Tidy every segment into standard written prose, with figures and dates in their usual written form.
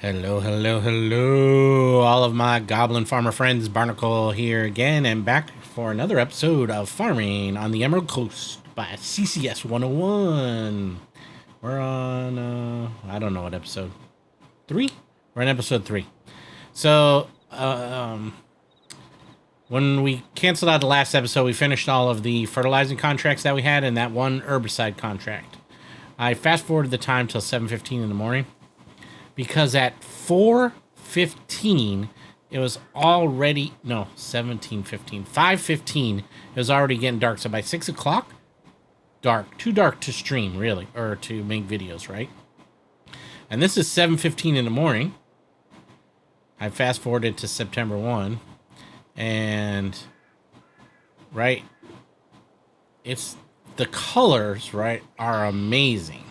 Hello, hello, hello, all of my goblin farmer friends. Barnacle here again and back for another episode of Farming on the Emerald Coast by CCS 101. We're on, I don't know what episode. 3? We're on episode 3. So, when we canceled out the last episode, we finished all of the fertilizing contracts that we had and that one herbicide contract. I fast forwarded the time till 7:15 in the morning, because at 4:15 it was already 17:15 5:15 it was already getting dark. So by 6 o'clock, too dark to stream, really, or to make videos, right? And this is 7:15 in the morning. I fast forwarded to September 1, and right, it's the colors, right, are amazing.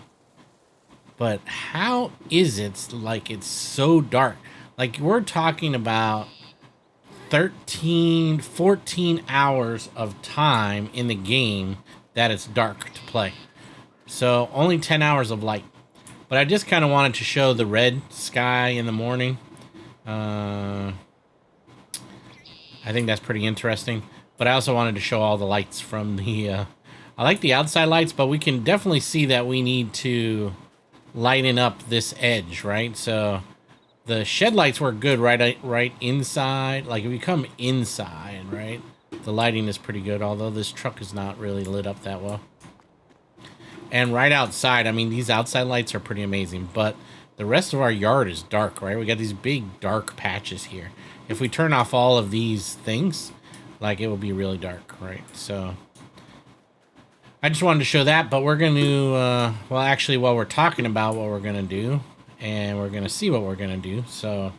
But how is it like it's so dark? Like, we're talking about 13, 14 hours of time in the game that it's dark to play. So only 10 hours of light. But I just kind of wanted to show the red sky in the morning. I think that's pretty interesting. But I also wanted to show all the lights from the... I like the outside lights, but we can definitely see that we need to lighten up this edge, right? So the shed lights work good right inside. Like, if you come inside, right, the lighting is pretty good, although this truck is not really lit up that well. And right outside, I mean, these outside lights are pretty amazing, but the rest of our yard is dark, right? We got these big dark patches here. If we turn off all of these things, like, it will be really dark, right? So I just wanted to show that, but we're going to, well, actually, while we're talking about what we're going to do, and we're going to see what we're going to do. So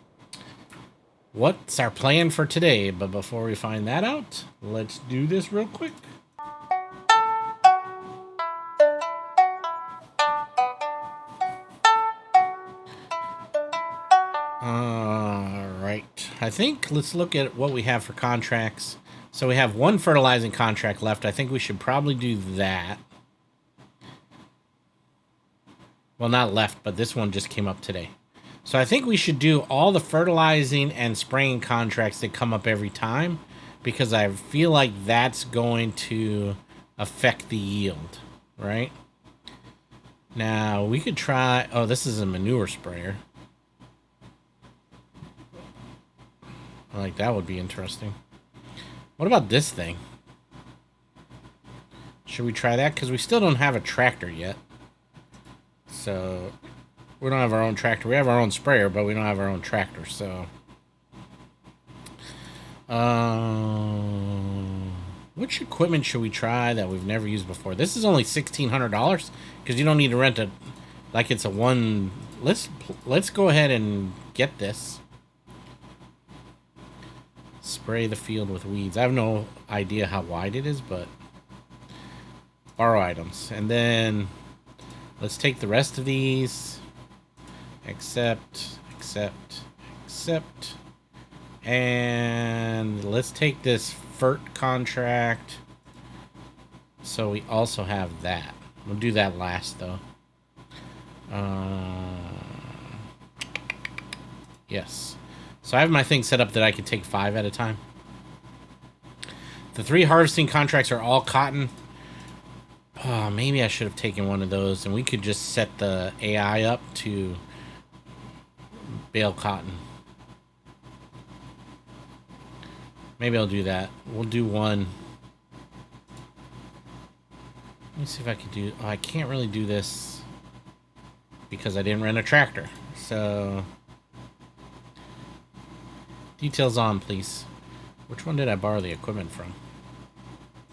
what's our plan for today? But before we find that out, let's do this real quick. All right. I think let's look at what we have for contracts. So we have one fertilizing contract left. I think we should probably do that. Well, not left, but this one just came up today. So I think we should do all the fertilizing and spraying contracts that come up every time, because I feel like that's going to affect the yield, right? Now, we could try... Oh, this is a manure sprayer. Like, that would be interesting. What about this thing? Should we try that? Because we still don't have a tractor yet. So, we don't have our own tractor. We have our own sprayer, but we don't have our own tractor, so... which equipment should we try that we've never used before? This is only $1,600, because you don't need to rent a... Like, it's a one... Let's go ahead and get this. Spray the field with weeds. I have no idea how wide it is, but... Borrow items. And then... Let's take the rest of these. Accept. And let's take this FERT contract. So we also have that. We'll do that last, though. Yes. So I have my thing set up that I can take 5 at a time. The 3 harvesting contracts are all cotton. Oh, maybe I should have taken one of those, and we could just set the AI up to bale cotton. Maybe I'll do that. We'll do one. Let me see if I can do... Oh, I can't really do this because I didn't rent a tractor. So... Details on, please. Which one did I borrow the equipment from?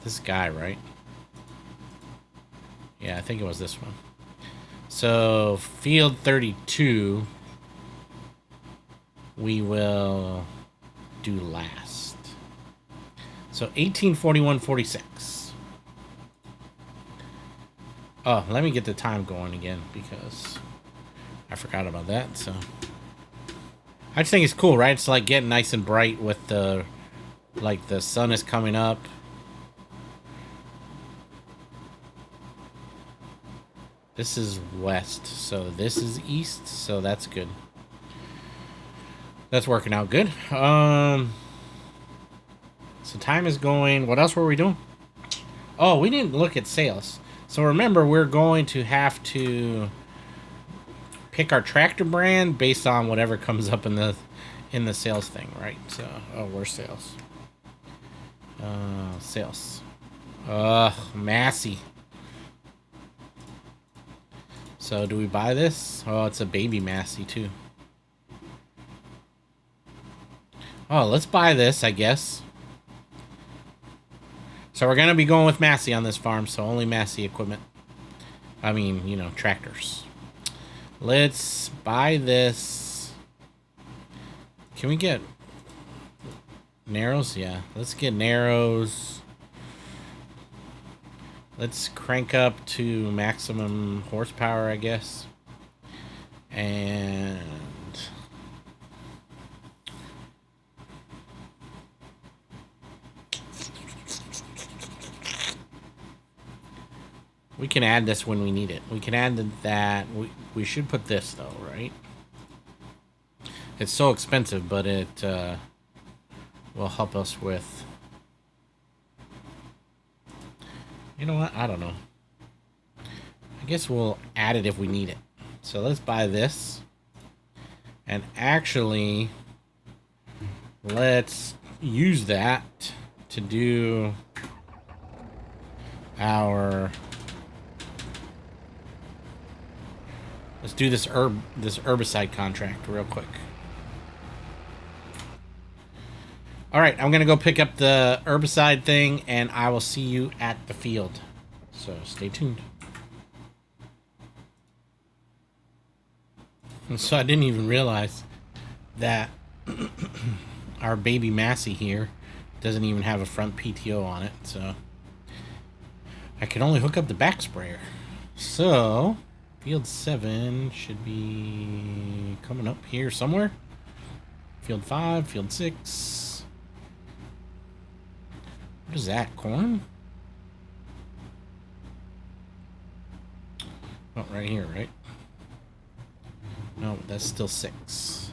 This guy, right? Yeah, I think it was this one. So, field 32, we will do last. So, 1841.46. Oh, let me get the time going again, because I forgot about that, so... I just think it's cool, right? It's like getting nice and bright with the... Like, the sun is coming up. This is west, so this is east, so that's good. That's working out good. So time is going. What else were we doing? Oh, we didn't look at sales. So remember, we're going to have to pick our tractor brand based on whatever comes up in the sales thing, right? So, oh, where's sales? Sales. Ugh, Massey. So do we buy this? Oh, it's a baby Massey too. Oh, let's buy this, I guess. So we're going to be going with Massey on this farm, so only Massey equipment. I mean, you know, tractors. Let's buy this. Can we get narrows? Yeah, let's get narrows. Let's crank up to maximum horsepower, I guess. And we can add this when we need it. We can add that. We should put this, though, right? It's so expensive, but it will help us with... You know what? I don't know. I guess we'll add it if we need it. So let's buy this. And actually, let's use that to do our... Let's do this herbicide contract real quick. All right, I'm going to go pick up the herbicide thing, and I will see you at the field. So stay tuned. And so I didn't even realize that our baby Massey here doesn't even have a front PTO on it. So I can only hook up the back sprayer. So field 7 should be coming up here somewhere. Field 5, field 6. What is that, corn? Oh, right here, right? No, that's still 6.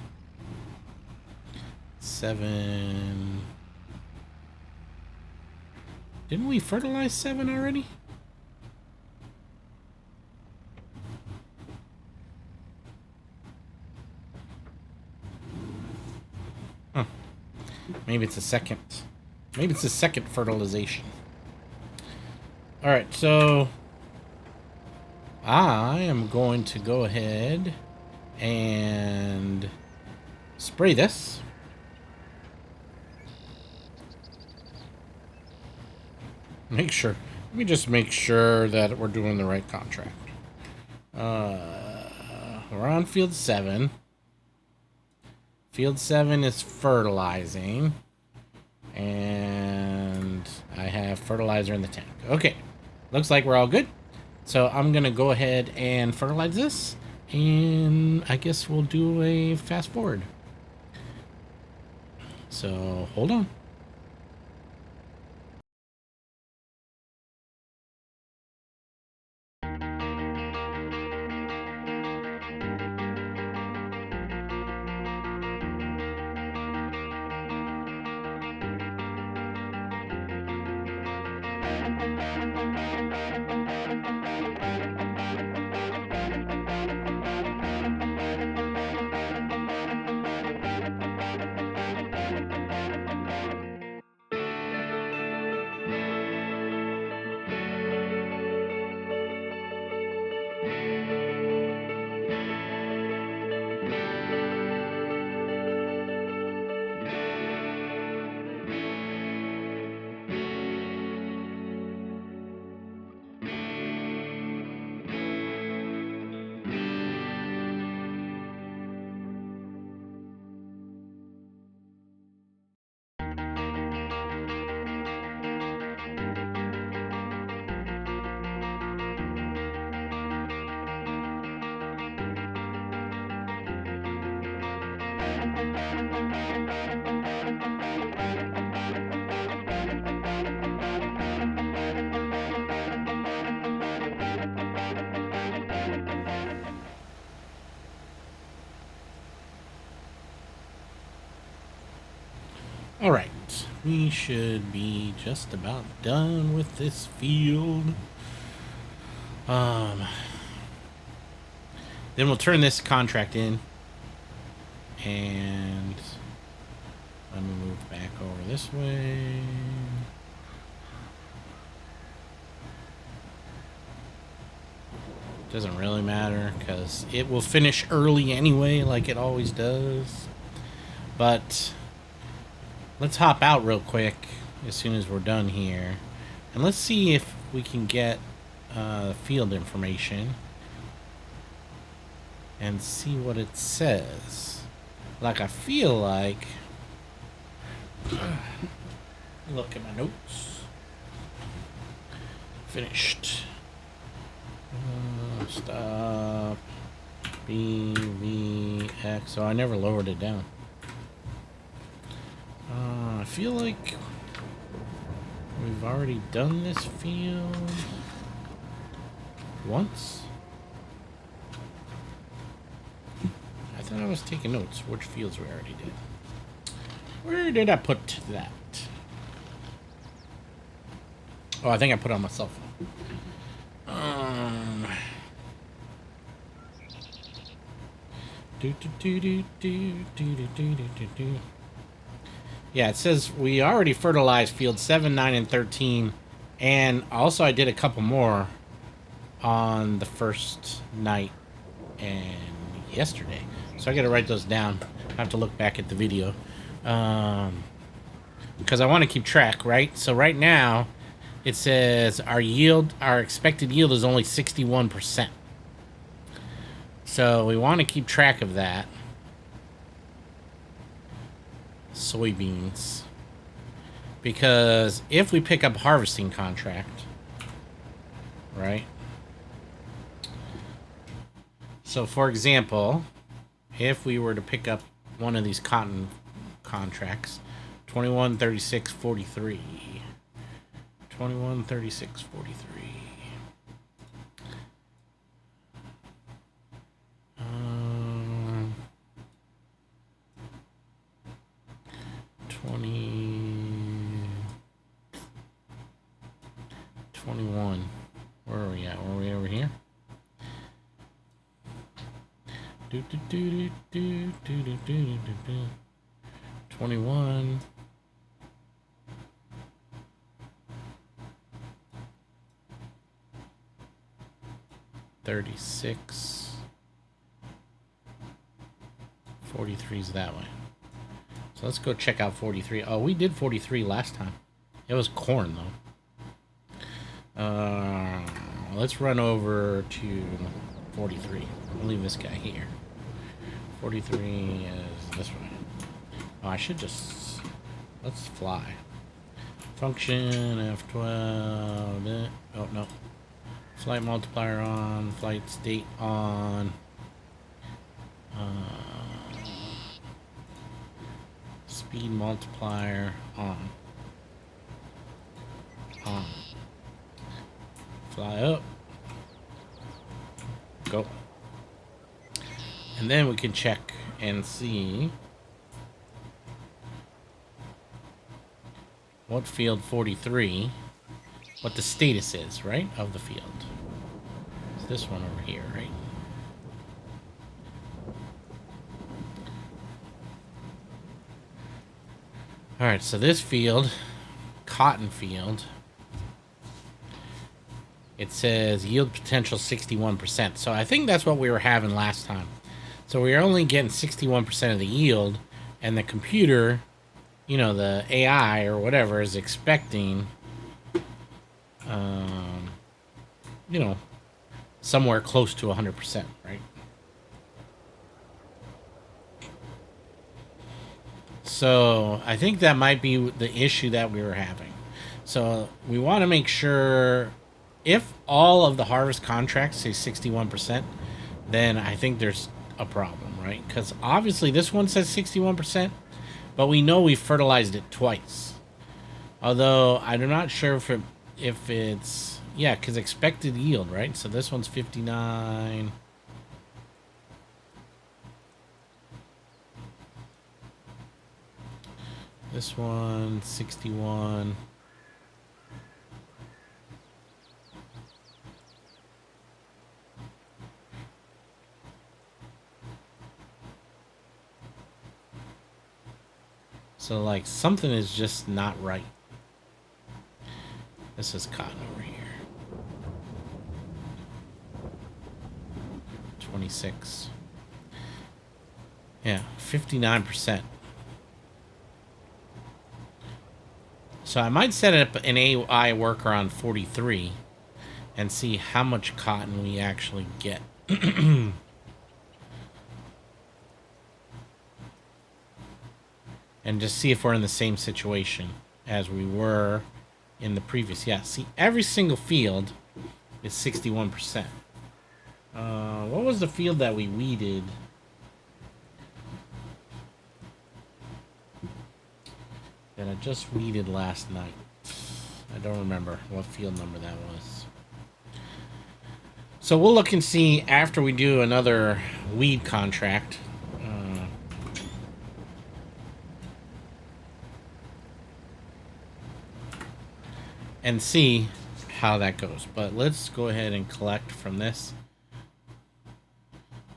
7. Didn't we fertilize 7 already? Huh. Maybe it's a second. Maybe it's a second fertilization. Alright, so I am going to go ahead and spray this. Make sure. Let me just make sure that we're doing the right contract. We're on field 7. Field 7 is fertilizing. And I have fertilizer in the tank. Okay. Looks like we're all good. So I'm going to go ahead and fertilize this. And I guess we'll do a fast forward. So hold on. All right, we should be just about done with this field. Then we'll turn this contract in, and let me move back over this way. Doesn't really matter because it will finish early anyway, like it always does. But let's hop out real quick as soon as we're done here, and let's see if we can get field information and see what it says. Like, I feel like, look at my notes. Finished. Stop. BVX. So I never lowered it down. I feel like we've already done this field once. I thought I was taking notes. Which fields we already did. Where did I put that? Oh, I think I put it on my cell phone. Yeah, it says we already fertilized field 7, 9, and 13. And also I did a couple more on the first night and yesterday. So I got to write those down. I have to look back at the video. Because I want to keep track, right? So right now, it says our expected yield is only 61%. So we want to keep track of that. Soybeans. Because if we pick up harvesting contract, right? So for example, if we were to pick up one of these cotton contracts, 21, 36, 43. 21, 36, 43. 21. Where are we at? Were we over here? 21. 36. 43 is that way. So let's go check out 43. Oh, we did 43 last time. It was corn, though. Let's run over to 43. I'll leave this guy here. 43 is this way. Oh, I should just... Let's fly. Function F12. Oh, no. Flight multiplier on. Flight state on. Speed multiplier on. On. Fly up. Go. And then we can check and see what field 43, what the status is, right, of the field. It's this one over here, right? All right, so this field, cotton field, it says yield potential 61%. So I think that's what we were having last time. So we were only getting 61% of the yield, and the computer, you know, the AI or whatever, is expecting, you know, somewhere close to 100%, right? So I think that might be the issue that we were having. So we want to make sure if all of the harvest contracts say 61%, then I think there's a problem, right? Because obviously this one says 61%, but we know we fertilized it twice. Although I'm not sure if it's, yeah, because expected yield, right? So this one's 59. This one, 61. So, like, something is just not right. This is cotton over here. 26. Yeah, 59%. So I might set up an AI worker on 43 and see how much cotton we actually get. And just see if we're in the same situation as we were in the previous. Yeah, see, every single field is 61%. What was the field that we weeded? That I just weeded last night. I don't remember what field number that was. So we'll look and see after we do another weed contract. And see how that goes. But let's go ahead and collect from this.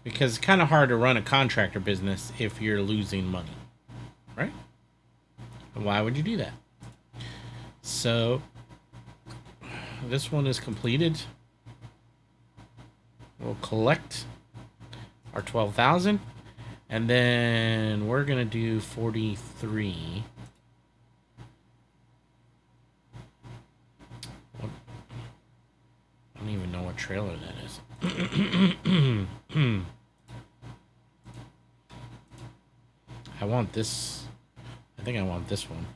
Because it's kind of hard to run a contractor business if you're losing money. Right? Why would you do that? So, this one is completed. We'll collect our 12,000. And then we're going to do 43. I don't even know what trailer that is. I want this. I think I want this one.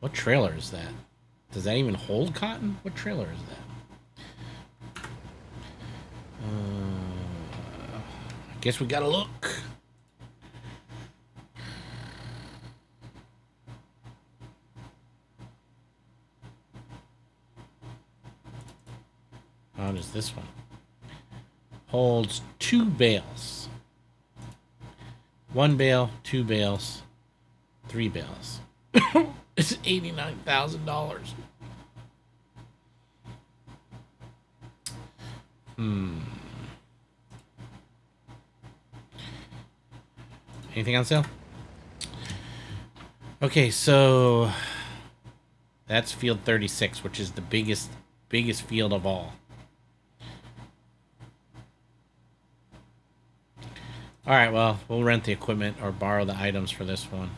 What trailer is that? Does that even hold cotton? What trailer is that? I guess we gotta look. How does this one? Holds 2 bales. 1 bale, 2 bales, 3 bales. It's $89,000. Anything on sale? Okay, so that's field 36, which is the biggest field of all. Alright, well, we'll rent the equipment or borrow the items for this one.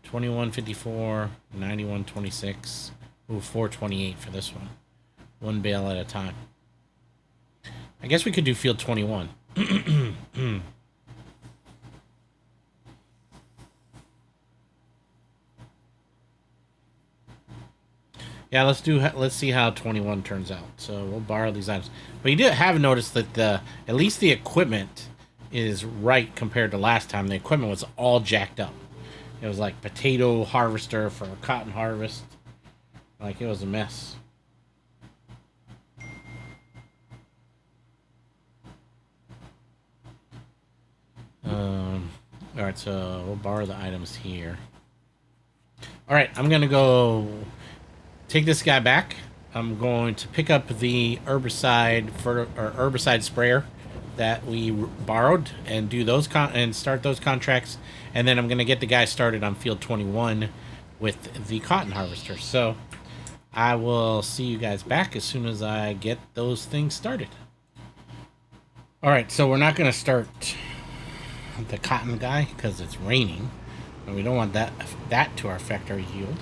2154, 9126. Ooh, 428 for this one. 1 bale at a time. I guess we could do field 21. Yeah, let's see how 21 turns out. So we'll borrow these items. But you did have noticed that at least the equipment is right compared to last time. The equipment was all jacked up. It was like potato harvester for a cotton harvest. Like, it was a mess. Alright, so we'll borrow the items here. Alright, I'm going to go take this guy back. I'm going to pick up the herbicide sprayer that we borrowed and do those and start those contracts, and then I'm going to get the guy started on field 21 with the cotton harvester. So I will see you guys back as soon as I get those things started. All right, so we're not going to start the cotton guy because it's raining, and we don't want that to affect our yield.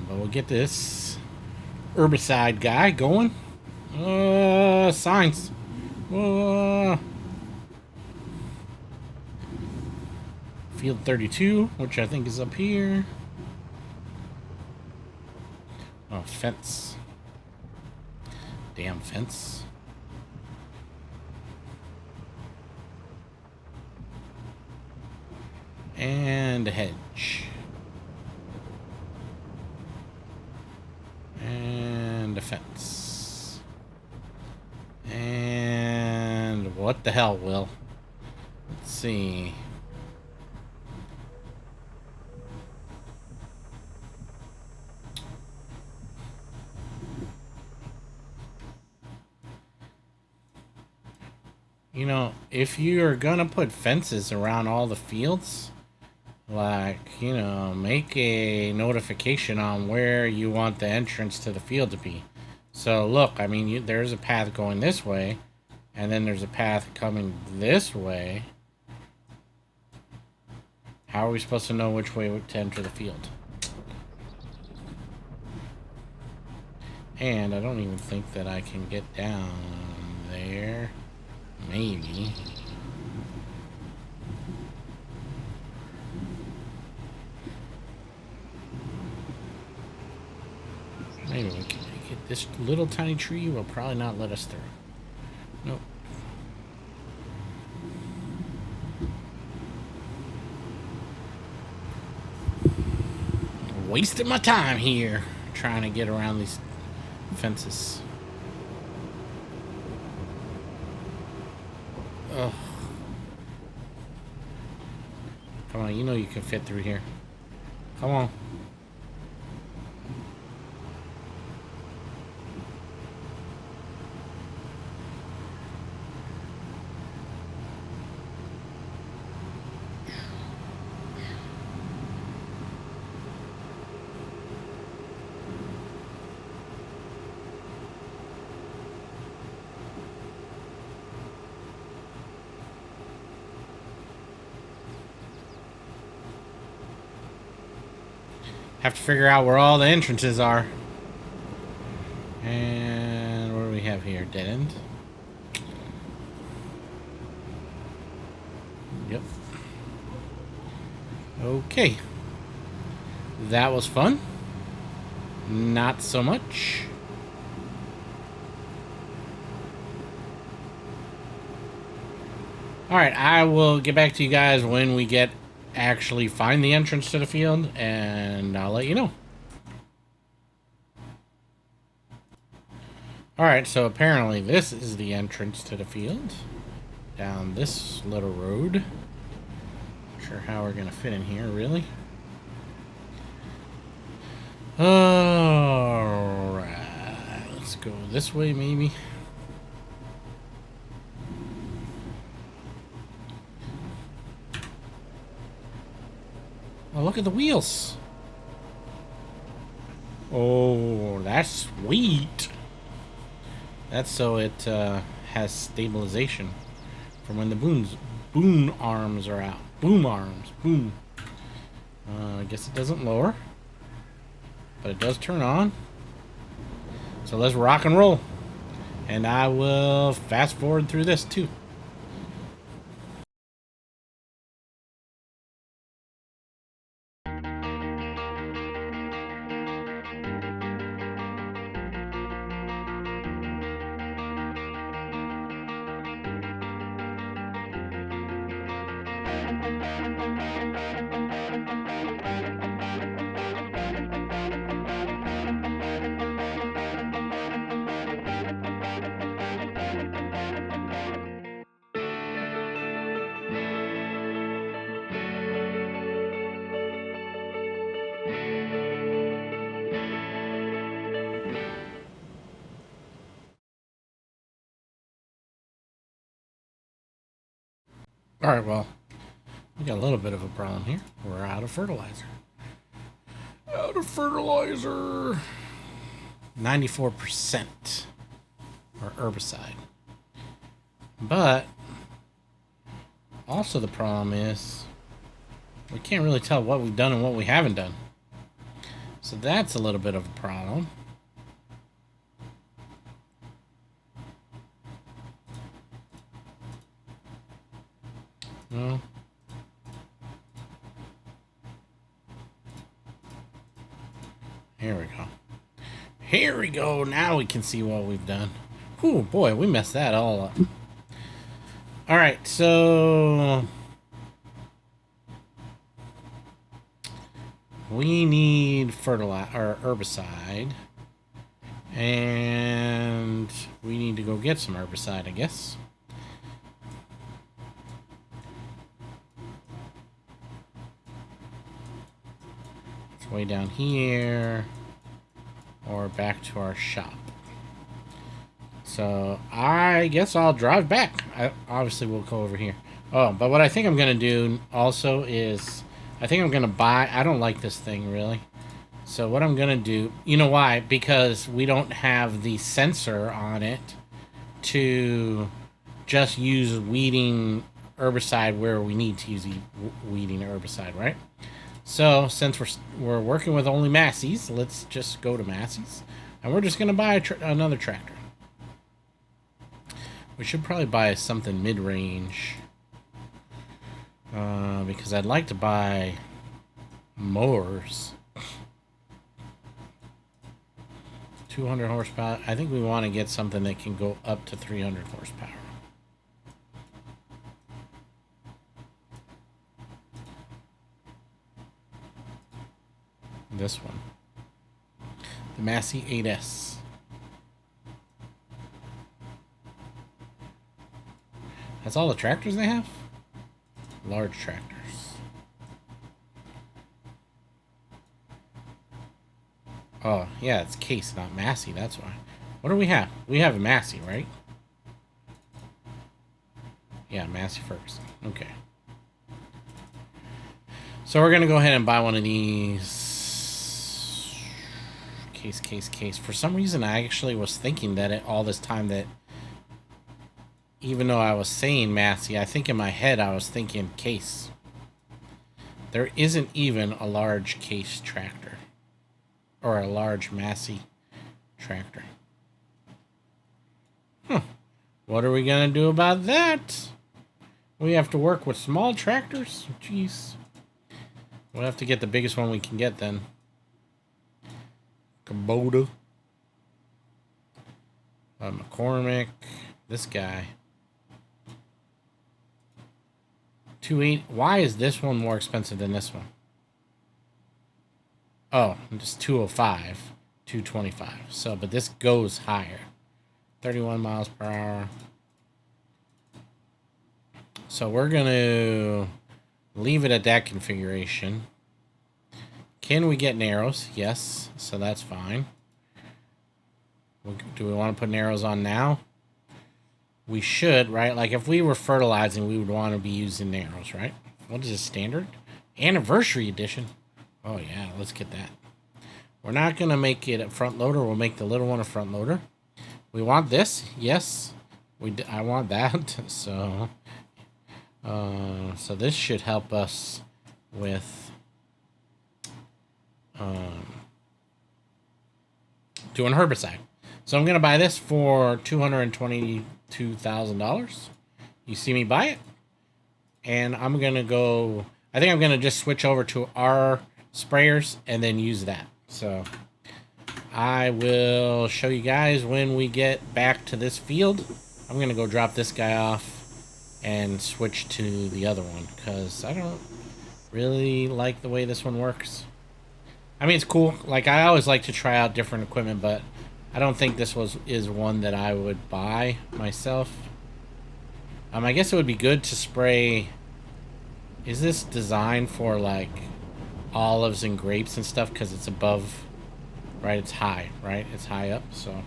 But we'll get this herbicide guy going. Signs. Field 32, which I think is up here. Oh, fence. Damn fence. And a hedge. And a fence. And what the hell, Will? Let's see. You know, if you're gonna put fences around all the fields, like, you know, make a notification on where you want the entrance to the field to be. So look, I mean, there's a path going this way, and then there's a path coming this way. How are we supposed to know which way to enter the field? And I don't even think that I can get down there. Maybe. Maybe we can make it. This little tiny tree will probably not let us through. Nope. Wasting my time here trying to get around these fences. Ugh. Come on, you know you can fit through here. Come on. Have to figure out where all the entrances are. And what do we have here? Dead end. Yep. Okay. That was fun. Not so much. Alright, I will get back to you guys when we actually find the entrance to the field, and I'll let you know. Alright, so apparently this is the entrance to the field. Down this little road. Not sure how we're gonna fit in here, really. Alright, let's go this way, maybe. Oh, look at the wheels. Oh, that's sweet. That's so it has stabilization from when the boom arms are out. Boom arms. Boom. I guess it doesn't lower, but it does turn on. So let's rock and roll. And I will fast forward through this too. Alright, well, we got a little bit of a problem here. We're out of fertilizer. Out of fertilizer. 94% or herbicide. But also the problem is we can't really tell what we've done and what we haven't done. So that's a little bit of a problem. No. Here we go. Here we go. Now we can see what we've done. Oh boy, we messed that all up. Alright, so we need fertilizer or herbicide. And we need to go get some herbicide, I guess. It's way down here. Or back to our shop. Let's So I guess I'll drive back. Obviously, we'll go over here. Oh, but what I think I'm going to do also is I think I'm going to buy... I don't like this thing, really. So what I'm going to do... You know why? Because we don't have the sensor on it to just use weeding herbicide where we need to use weeding herbicide, right? So since we're working with only Massey's, let's just go to Massey's. And we're just going to buy another tractor. We should probably buy something mid-range. Because I'd like to buy mowers. 200 horsepower. I think we want to get something that can go up to 300 horsepower. This one. The Massey 8S. That's all the tractors they have? Large tractors. Oh, yeah, it's Case, not Massey, that's why. What do we have? We have a Massey, right? Yeah, Massey Ferguson. Okay. So we're going to go ahead and buy one of these. Case. For some reason, I actually was thinking that all this time that even though I was saying Massey, I think in my head I was thinking Case. There isn't even a large Case tractor. Or a large Massey tractor. What are we going to do about that? We have to work with small tractors? Jeez. We'll have to get the biggest one we can get then. Kubota. McCormick. This guy. 280. Why is this one more expensive than this one? Oh, just 205, 225. So, but this goes higher. 31 miles per hour. So we're going to leave it at that configuration. Can we get narrows? Yes, so that's fine. Do we want to put narrows on now? We should, right? Like if we were fertilizing, we would want to be using narrows, right? What is this, standard? Anniversary edition. Oh, yeah, let's get that. We're not going to make it a front loader. We'll make the little one a front loader. We want this. Yes. I want that. So this should help us with doing herbicide. So I'm going to buy this for $222,000. You see me buy it. And I'm going to go... I think I'm going to just switch over to our sprayers and then use that. So I will show you guys when we get back to this field. I'm going to go drop this guy off and switch to the other one because I don't really like the way this one works. I mean, it's cool. Like, I always like to try out different equipment, but I don't think this is one that I would buy myself. I guess it would be good to spray... Is this designed for, like, olives and grapes and stuff? Because it's above, right? It's high, right? It's high up, so...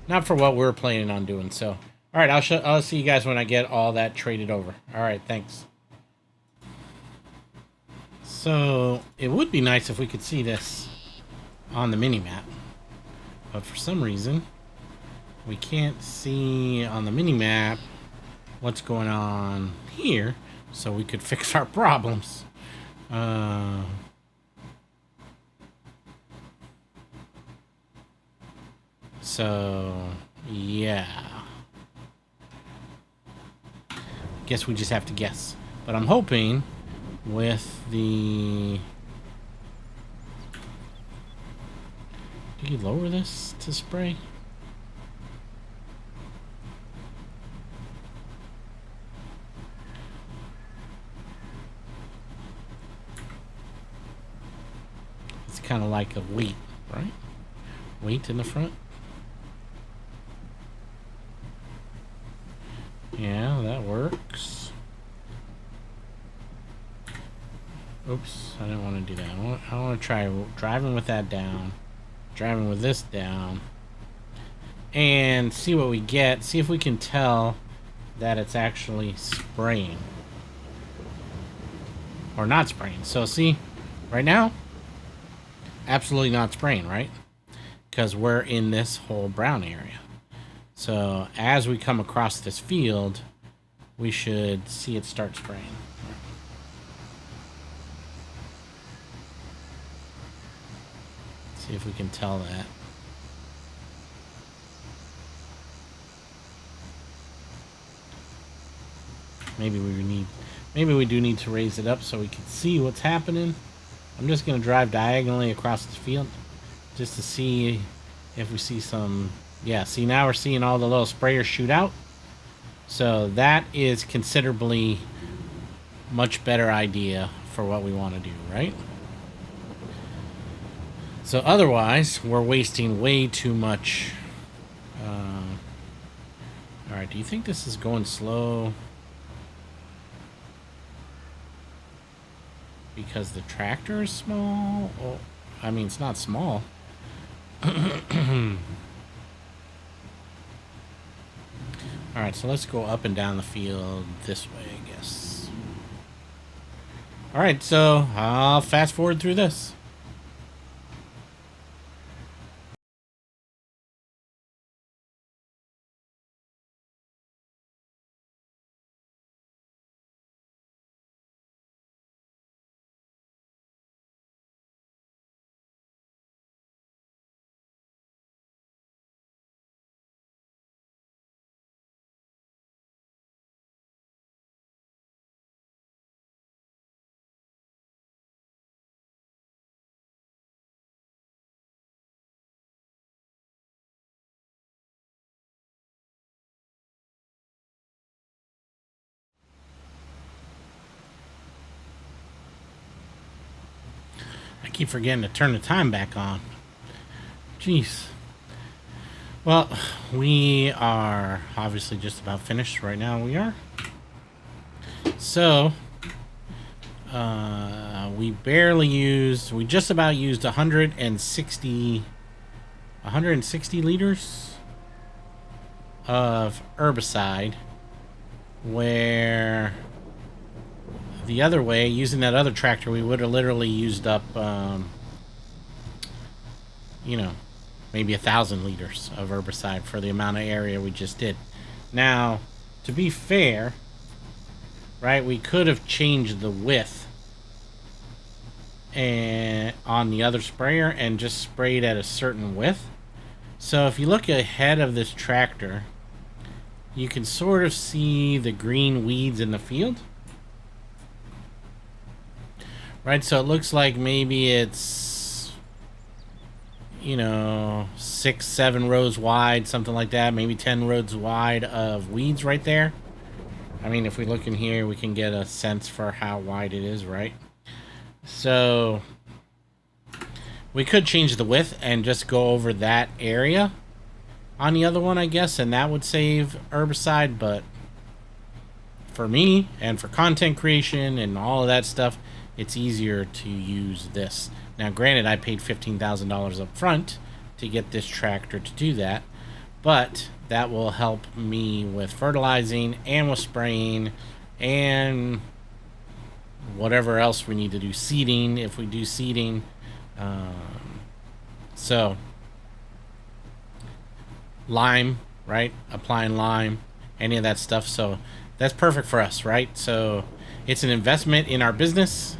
Not for what we're planning on doing, so... Alright, I'll see you guys when I get all that traded over. Alright, thanks. So, it would be nice if we could see this on the mini-map. But for some reason, we can't see on the mini-map what's going on here. So we could fix our problems. So, yeah. Guess we just have to guess. But I'm hoping with the... Do you lower this to spray? Kind of like a weight, right? Weight in the front. Yeah, that works. Oops, I didn't want to do that. I want to try driving with that down, driving with this down, and see what we get. See if we can tell that it's actually spraying or not spraying. So see, right now, absolutely not spraying, right? Because we're in this whole brown area. So as we come across this field, we should see it start spraying. See if we can tell that. Maybe we do need to raise it up so we can see what's happening. I'm just gonna drive diagonally across the field just to see if we see some. Yeah, see, now we're seeing all the little sprayers shoot out. So that is considerably much better idea for what we want to do, right? So otherwise, we're wasting way too much. All right, do you think this is going slow? Because the tractor is small? Oh, I mean, it's not small. Alright, so let's go up and down the field this way, I guess. Alright, so I'll fast forward through this. I keep forgetting to turn the time back on. Jeez. Well, we are obviously just about finished right now. We are. So, we just about used 160 liters of herbicide, where the other way, using that other tractor, we would have literally used up, maybe 1,000 liters of herbicide for the amount of area we just did. Now, to be fair, right, we could have changed the width on the other sprayer and just sprayed at a certain width. So if you look ahead of this tractor, you can sort of see the green weeds in the field. Right, so it looks like maybe it's, 6, 7 rows wide, something like that. Maybe 10 rows wide of weeds right there. I mean, if we look in here, we can get a sense for how wide it is, right? So we could change the width and just go over that area on the other one, I guess, and that would save herbicide. But for me and for content creation and all of that stuff, it's easier to use this. Now, granted, I paid $15,000 up front to get this tractor to do that, but that will help me with fertilizing and with spraying and whatever else we need to do. Seeding, if we do seeding. So, lime, right? Applying lime, any of that stuff. So, that's perfect for us, right? So, it's an investment in our business.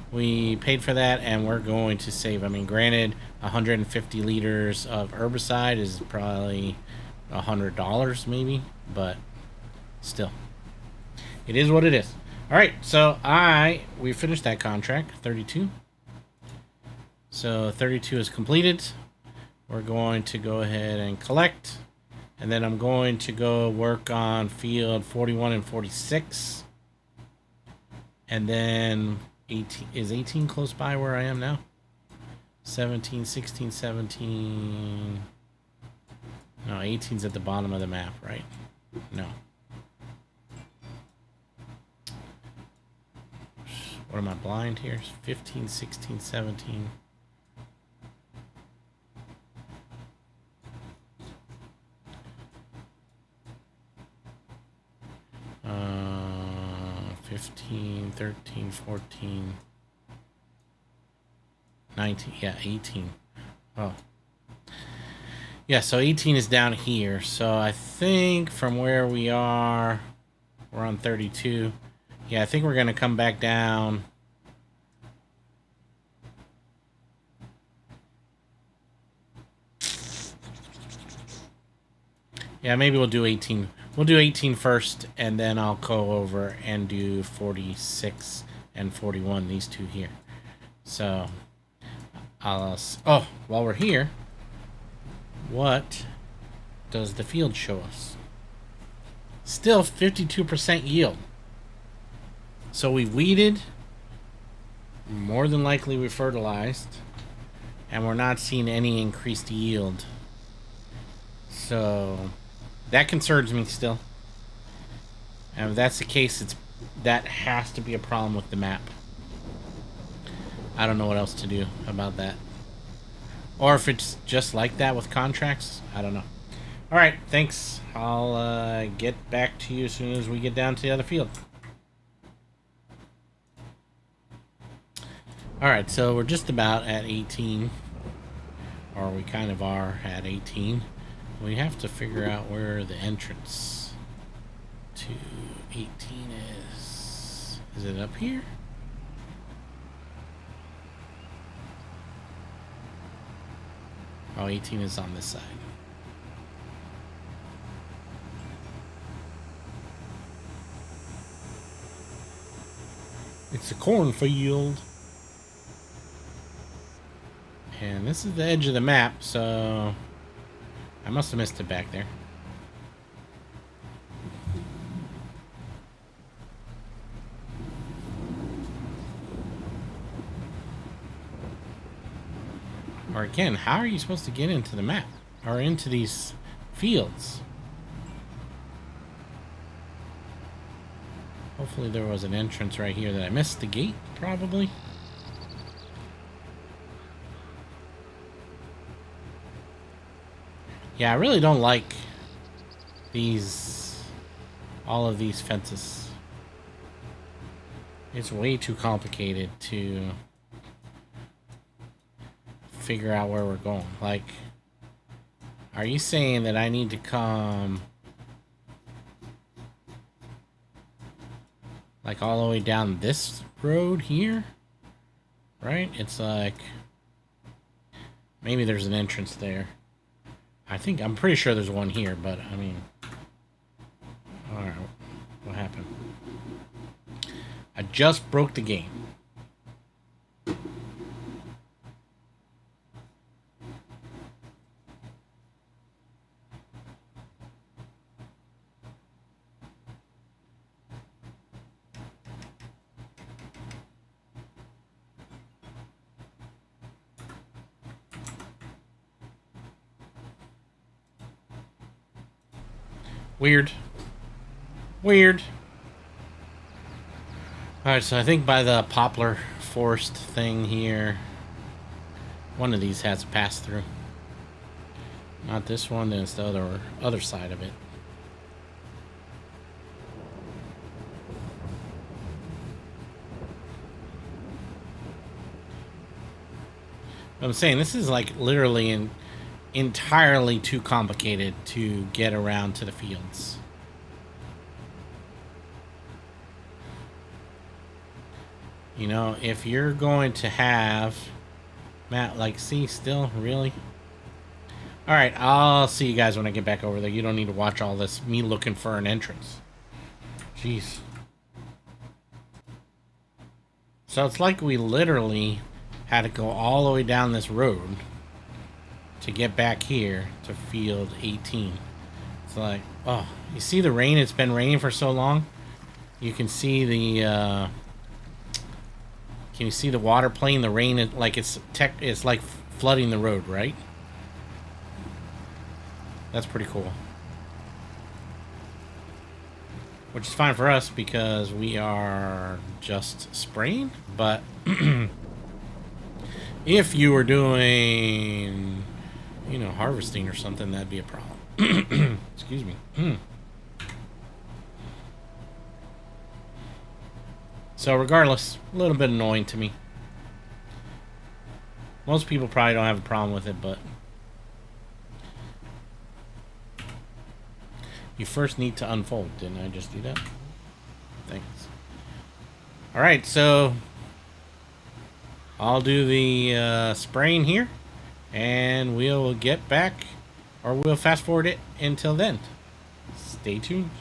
We paid for that, and we're going to save. I mean, granted, 150 liters of herbicide is probably $100 maybe, but still, it is what it is. All right, so we finished that contract, 32. So 32 is completed. We're going to go ahead and collect, and then I'm going to go work on field 41 and 46, and then 18 close by where I am now? 17, 16, 17. No, 18's at the bottom of the map, right? No. What am I blind here? 15, 16, 17. 15, 13, 14, 19, yeah, 18. Oh. Yeah, so 18 is down here. So I think from where we are, we're on 32. Yeah, I think we're going to come back down. Yeah, maybe we'll do 18. We'll do 18 first, and then I'll go over and do 46 and 41, these two here. So, oh, while we're here, what does the field show us? Still 52% yield. So we weeded, more than likely we fertilized, and we're not seeing any increased yield. So that concerns me still. And if that's the case, that has to be a problem with the map. I don't know what else to do about that. Or if it's just like that with contracts, I don't know. Alright, thanks. I'll get back to you as soon as we get down to the other field. Alright, so we're just about at 18. Or we kind of are at 18. We have to figure out where the entrance to 18 is. Is it up here? Oh, 18 is on this side. It's a cornfield. And this is the edge of the map, so I must have missed it back there. Or again, how are you supposed to get into the map? Or into these fields? Hopefully there was an entrance right here that I missed the gate, probably. Yeah, I really don't like all of these fences. It's way too complicated to figure out where we're going. Like, are you saying that I need to come like all the way down this road here? Right? It's like maybe there's an entrance there. I'm pretty sure there's one here, but I mean, alright, what happened? I just broke the game. Weird. Weird. Alright, so I think by the poplar forest thing here, one of these has a pass through. Not this one, then it's the other side of it. I'm saying this is like literally entirely too complicated to get around to the fields. You know, if you're going to have Matt, like, see, still, really? Alright, I'll see you guys when I get back over there. You don't need to watch all this, me looking for an entrance. Jeez. So it's like we literally had to go all the way down this road to get back here to field 18. It's like, oh, you see the rain? It's been raining for so long. You can see the can you see the water playing? The rain, like it's like flooding the road, right? That's pretty cool. Which is fine for us because we are just spraying, but if you were doing, you know, harvesting or something, that'd be a problem. Excuse me. So regardless, a little bit annoying to me. Most people probably don't have a problem with it, but you first need to unfold. Didn't I just do that? Thanks. All right, so I'll do the spraying here, and we'll get back, or we'll fast forward it until then. Stay tuned.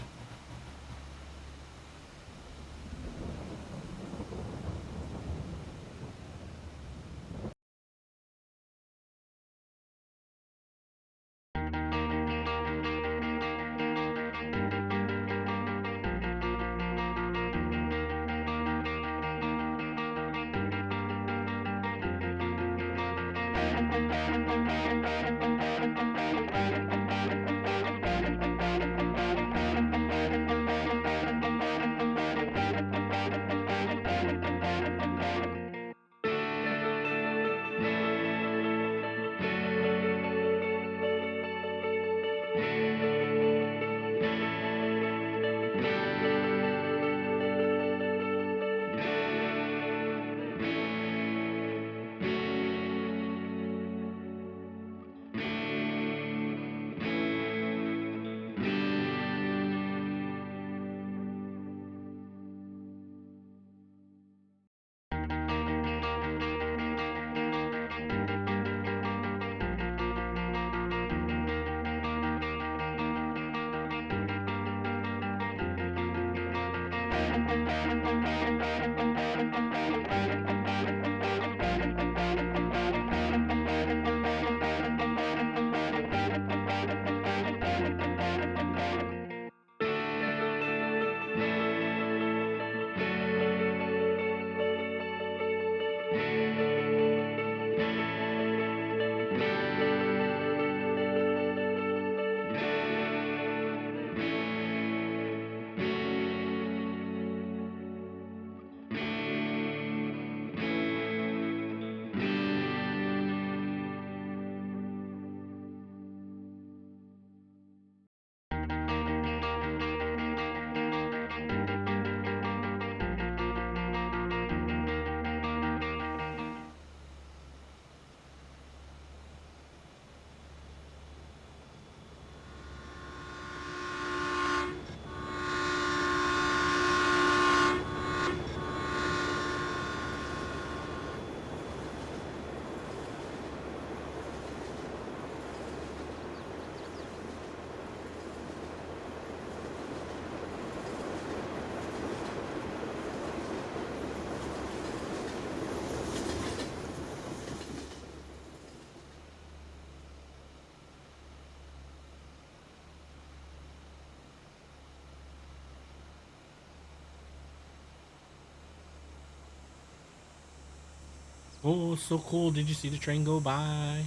Oh, so cool. Did you see the train go by?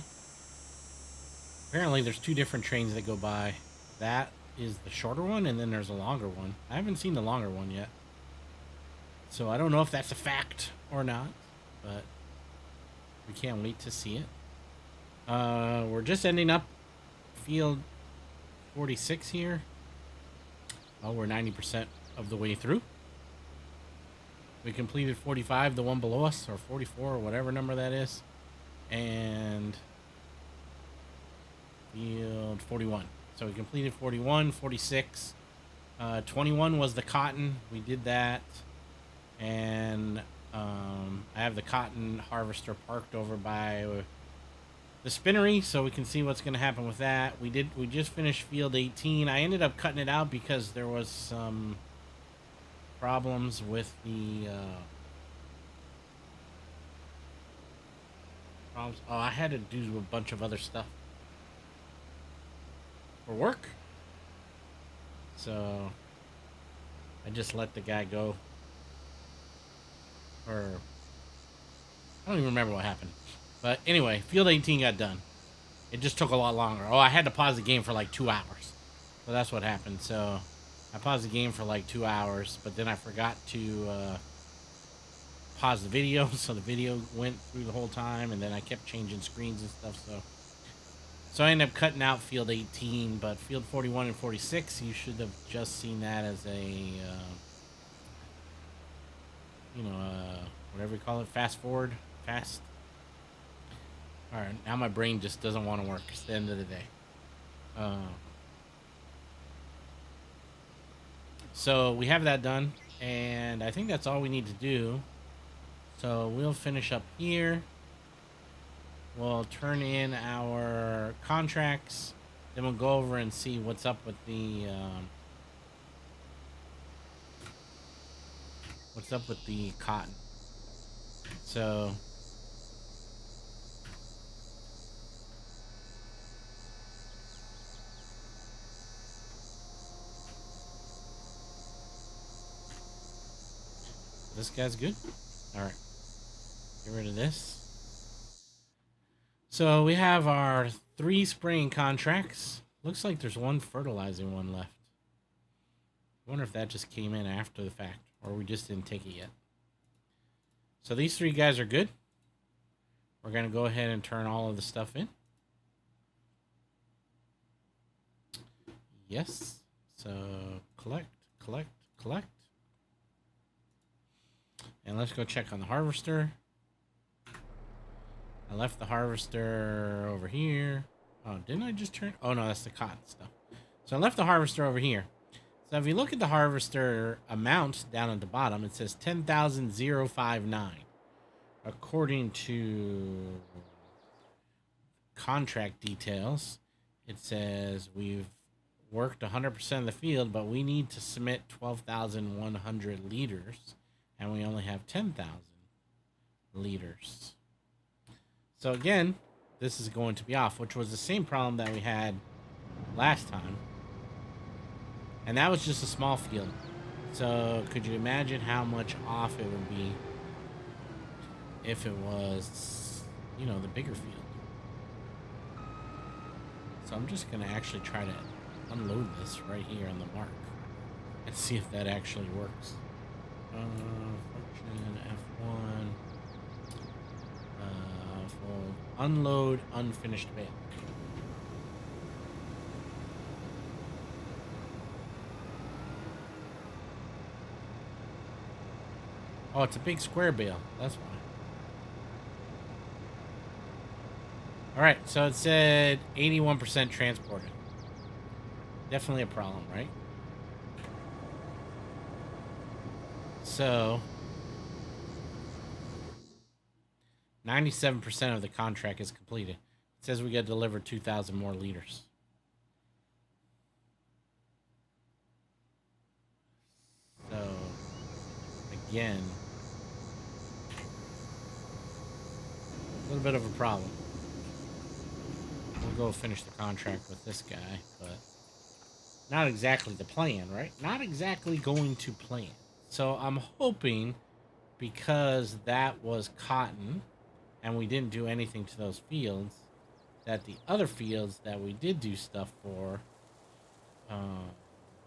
Apparently, there's two different trains that go by. That is the shorter one, and then there's a longer one. I haven't seen the longer one yet. So I don't know if that's a fact or not, but we can't wait to see it. We're just ending up field 46 here. Oh, we're 90% of the way through. We completed 45, the one below us, or 44, or whatever number that is. And field 41. So we completed 41, 46. 21 was the cotton. We did that. And I have the cotton harvester parked over by the spinnery, so we can see what's going to happen with that. We just finished field 18. I ended up cutting it out because there was some problems with the problems. Oh, I had to do a bunch of other stuff for work, so I just let the guy go. Or I don't even remember what happened. But anyway, field 18 got done. It just took a lot longer. Oh, I had to pause the game for like 2 hours. So that's what happened. So I paused the game for like 2 hours, but then I forgot to pause the video. So the video went through the whole time, and then I kept changing screens and stuff. So I ended up cutting out field 18, but field 41 and 46, you should have just seen that as a whatever we call it, fast forward, fast. All right, now my brain just doesn't want to work. It's the end of the day. Uh, so we have that done, and I think that's all we need to do. So we'll finish up here. We'll turn in our contracts. Then we'll go over and see what's up with the cotton. So this guy's good. All right, get rid of this. So we have our 3 spraying contracts. Looks like there's 1 fertilizing one left. I wonder if that just came in after the fact, or we just didn't take it yet. So these 3 guys are good. We're going to go ahead and turn all of the stuff in. Yes. So collect, collect, collect. And let's go check on the harvester. I left the harvester over here. Oh, didn't I just turn? Oh, no, that's the cotton stuff. So I left the harvester over here. So if you look at the harvester amount down at the bottom, it says 10,059. According to contract details, it says we've worked 100% of the field, but we need to submit 12,100 liters, and we only have 10,000 liters. So again, this is going to be off, which was the same problem that we had last time. And that was just a small field. So could you imagine how much off it would be if it was, the bigger field? So I'm just going to actually try to unload this right here on the mark and see if that actually works. Function F1. Unload unfinished bale. Oh, it's a big square bale. That's why. All right, so it said 81% transported. Definitely a problem, right? So 97% of the contract is completed. It says we got to deliver 2,000 more liters. So, again, a little bit of a problem. We'll go finish the contract with this guy, but not exactly the plan, right? Not exactly going to plan. So I'm hoping, because that was cotton and we didn't do anything to those fields, that the other fields that we did do stuff for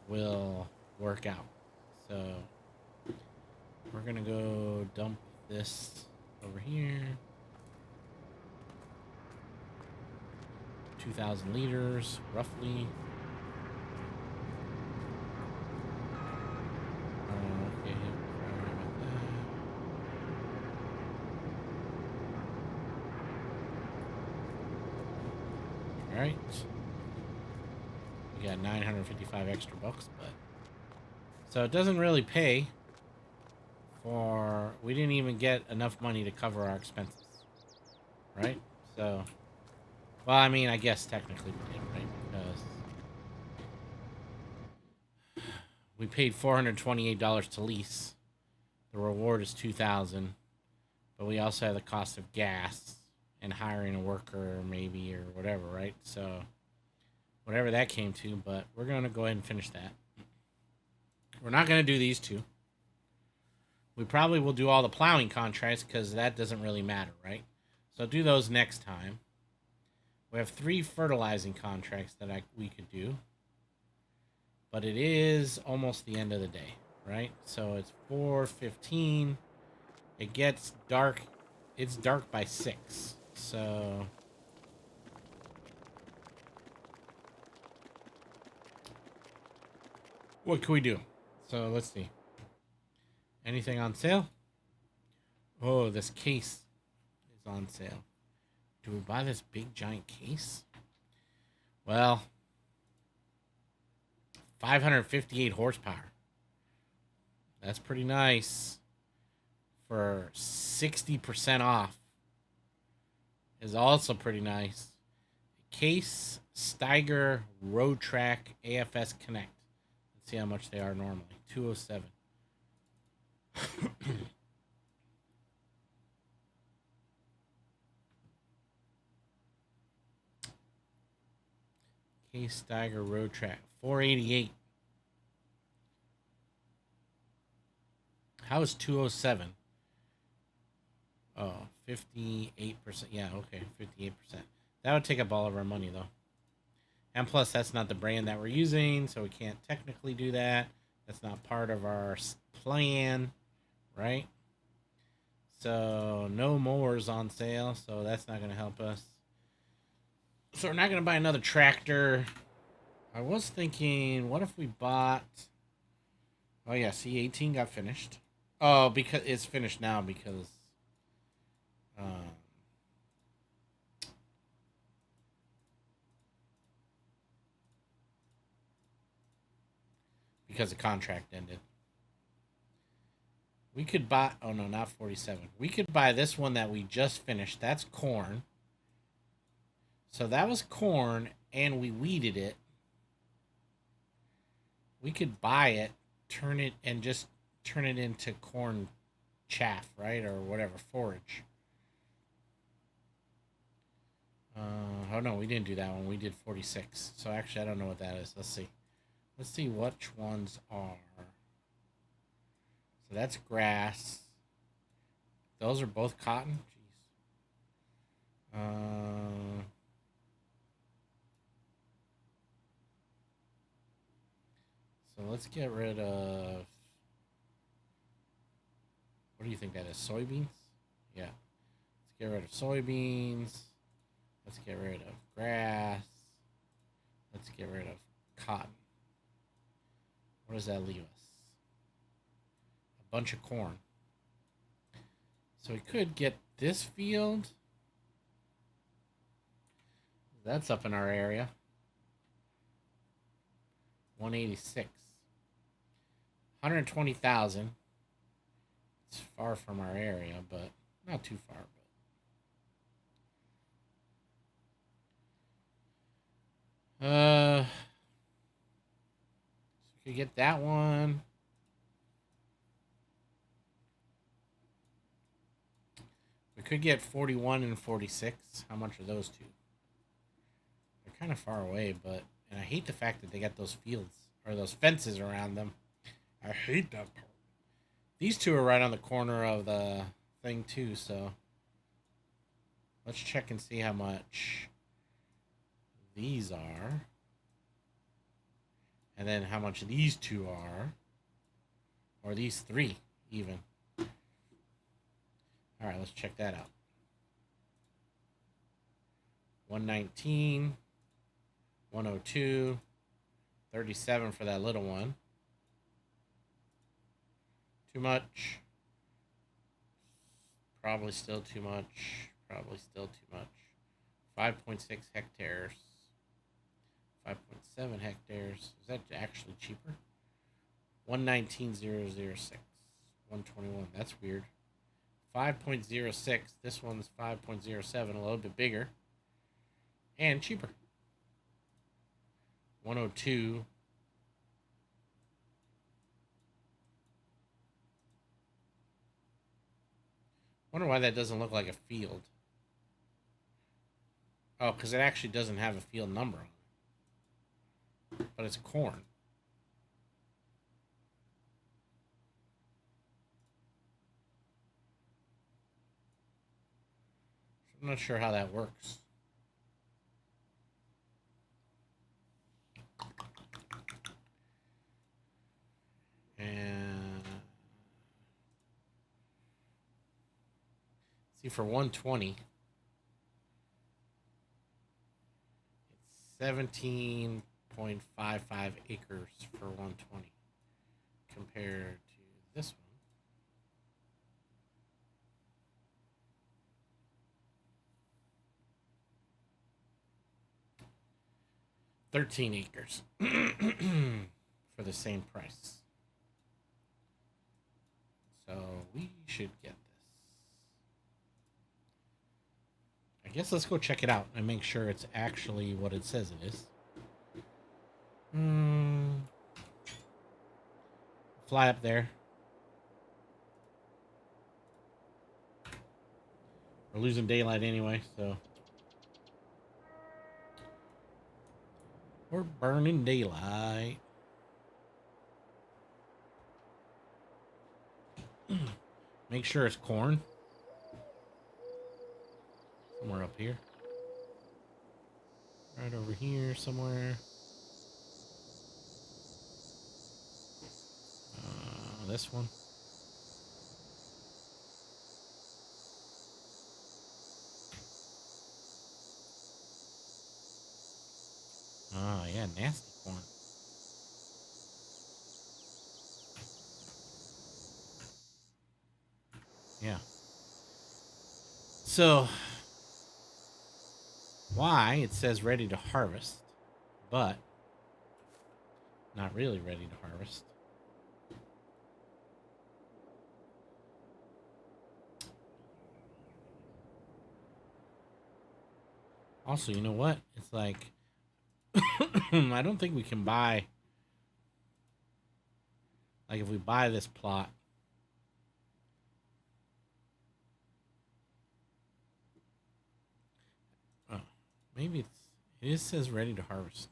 will work out. So we're gonna go dump this over here. 2,000 liters, roughly. Okay, sorry about that. Alright. We got 955 extra bucks, but... So it doesn't really pay for... We didn't even get enough money to cover our expenses. Right? So... Well, I mean, I guess technically we did, right? Because we paid $428 to lease. The reward is $2,000, but we also have the cost of gas and hiring a worker, maybe, or whatever, right? So whatever that came to, but we're gonna go ahead and finish that. We're not gonna do these 2. We probably will do all the plowing contracts because that doesn't really matter, right? So do those next time. We have 3 fertilizing contracts that we could do. But it is almost the end of the day, right? So it's 4:15. It gets dark. It's dark by 6. So what can we do? So let's see. Anything on sale? Oh, this case is on sale. Do we buy this big giant case? Well, 558 horsepower. That's pretty nice for 60% off. Is also pretty nice. Case Steiger Road Track AFS Connect. Let's see how much they are normally. 207. Case Steiger Road Track 488. How is 207? Oh, 58%. Yeah, okay, 58%. That would take up all of our money, though. And plus, that's not the brand that we're using, so we can't technically do that. That's not part of our plan, right? So, no mowers on sale, so that's not going to help us. So, we're not going to buy another tractor. I was thinking, what if we bought... Oh, yeah, see, 18 got finished. Oh, because it's finished now because... Um, because the contract ended. We could buy... Oh, no, not 47. We could buy this one that we just finished. That's corn. So that was corn, and we weeded it. We could buy it, turn it, and just turn it into corn chaff, right? Or whatever, forage. Oh, no, we didn't do that one. We did 46. So actually, I don't know what that is. Let's see. Let's see which ones are. So that's grass. Those are both cotton. Jeez. So let's get rid of... What do you think that is? Soybeans? Yeah. Let's get rid of soybeans. Let's get rid of grass. Let's get rid of cotton. What does that leave us? A bunch of corn. So we could get this field. That's up in our area. 186. 120,000. It's far from our area, but not too far. So we could get that one. We could get 41 and 46. How much are those two? They're kind of far away, but... And I hate the fact that they got those fields, or those fences around them. I hate that part. These two are right on the corner of the thing, too, so... Let's check and see how much these are. And then how much these two are. Or these three, even. Alright, let's check that out. 119, 102, 37 for that little one. Too much. Probably still too much. Probably still too much. 5.6 hectares. 5.7 hectares. Is that actually cheaper? 119,006. 121. That's weird. 5.06. This one's 5.07. A little bit bigger. And cheaper. 102. Wonder why that doesn't look like a field. Oh, because it actually doesn't have a field number on it. But it's corn. I'm not sure how that works. And see, for 120, it's 17.55 acres for 120 compared to this one. 13 acres for the same price. So we should get this. I guess let's go check it out and make sure it's actually what it says it is. Fly up there. We're losing daylight anyway, so we're burning daylight. Make sure it's corn. Somewhere up here. Right over here somewhere. This one. Oh, yeah, nasty corn. Yeah. So, why it says ready to harvest, but not really ready to harvest. Also, you know what? It's like, I don't think we can buy, like if we buy this plot, oh, maybe it just says ready to harvest.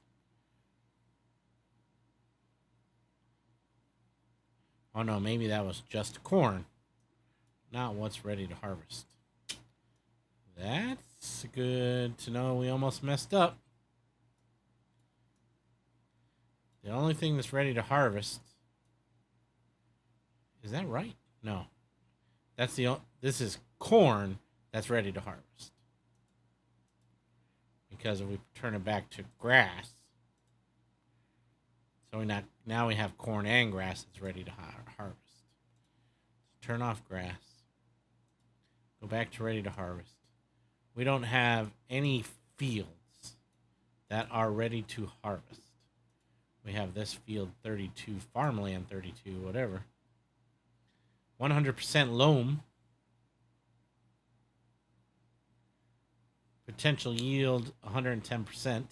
Oh no, maybe that was just corn, not what's ready to harvest. That's good to know. We almost messed up. The only thing that's ready to harvest, is that right? No. That's this is corn that's ready to harvest. Because if we turn it back to grass, so now we have corn and grass that's ready to harvest. Turn off grass. Go back to ready to harvest. We don't have any fields that are ready to harvest. We have this field 32, farmland 32, whatever. 100% loam. Potential yield 110%.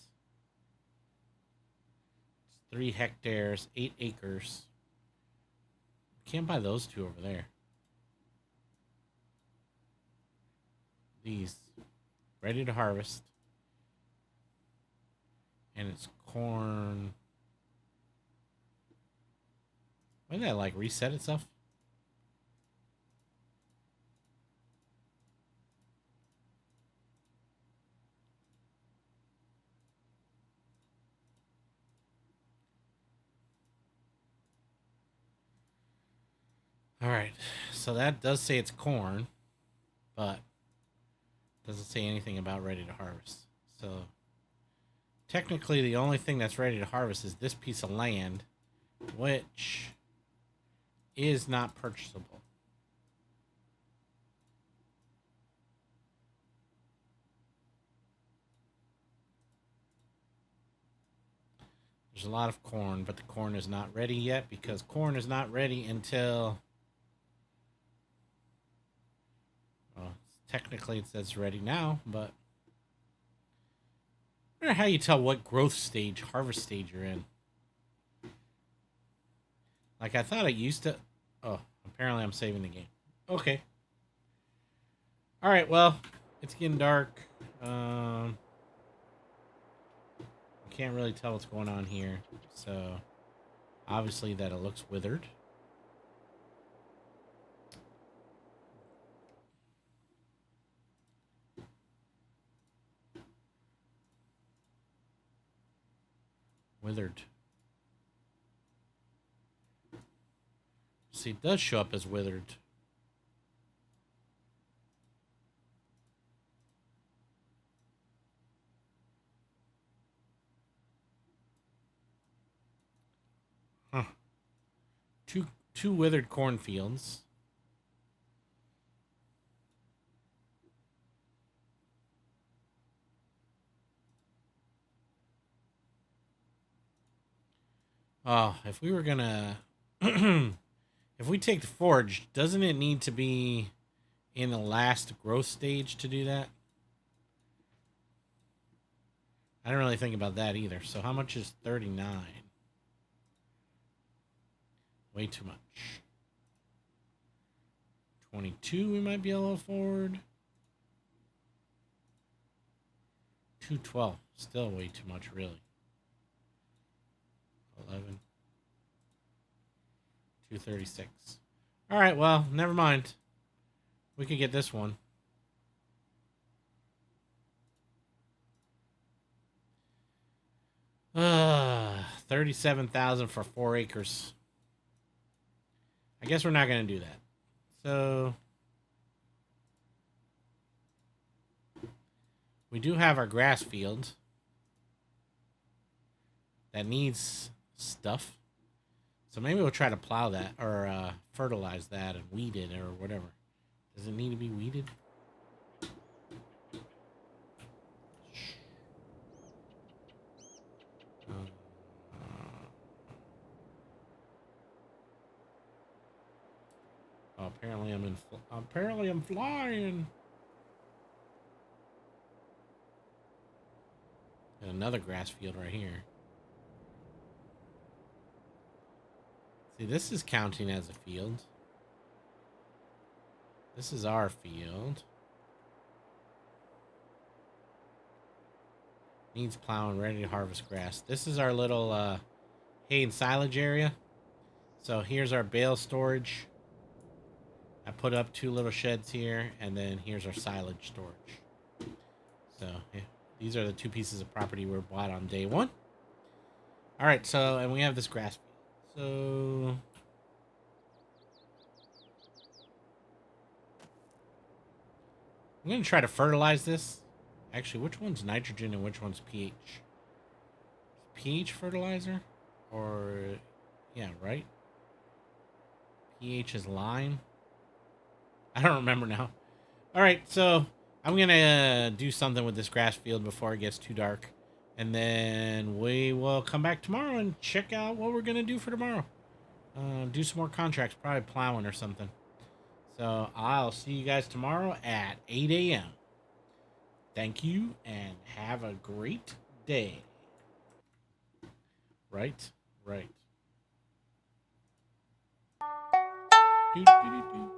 3 hectares, 8 acres. Can't buy those two over there. These ready to harvest. And it's corn. Why did that like reset itself? All right, so that does say it's corn, but doesn't say anything about ready to harvest. So technically, the only thing that's ready to harvest is this piece of land, which is not purchasable. There's a lot of corn, but the corn is not ready yet because corn is not ready until. Well, technically it says ready now, but I wonder how you tell what growth stage, harvest stage you're in. Like I thought it used to. Oh, apparently I'm saving the game. Okay. All right. Well, it's getting dark. Can't really tell what's going on here. So obviously that it looks withered. Withered. See, it does show up as withered. Huh. Two withered cornfields. Oh, if we were gonna, if we take the forage, doesn't it need to be in the last growth stage to do that? I didn't really think about that either. So how much is 39? Way too much. 22 we might be able to afford. 212. Still way too much, really. 11. 236. All right, well, never mind. We could get this one. 37,000 for 4 acres. I guess we're not going to do that. So we do have our grass field that needs stuff. So maybe we'll try to plow that or fertilize that and weed it or whatever. Does it need to be weeded? Oh, apparently I'm flying. And another grass field right here. See, this is counting as a field. This is our field. Needs plowing, ready to harvest grass. This is our little hay and silage area. So here's our bale storage. I put up 2 little sheds here, and then here's our silage storage. So yeah, these are the 2 pieces of property we bought on day 1. All right, so and we have this grass field. So I'm gonna try to fertilize this. Actually, which one's nitrogen and which one's pH? pH fertilizer, or yeah, right? pH is lime. I don't remember now. All right, so I'm gonna do something with this grass field before it gets too dark, and then we will come back tomorrow and check out what we're gonna do for tomorrow. Do some more contracts, probably plowing or something. So I'll see you guys tomorrow at 8 a.m. Thank you and have a great day. Right, right. Do, do, do, do.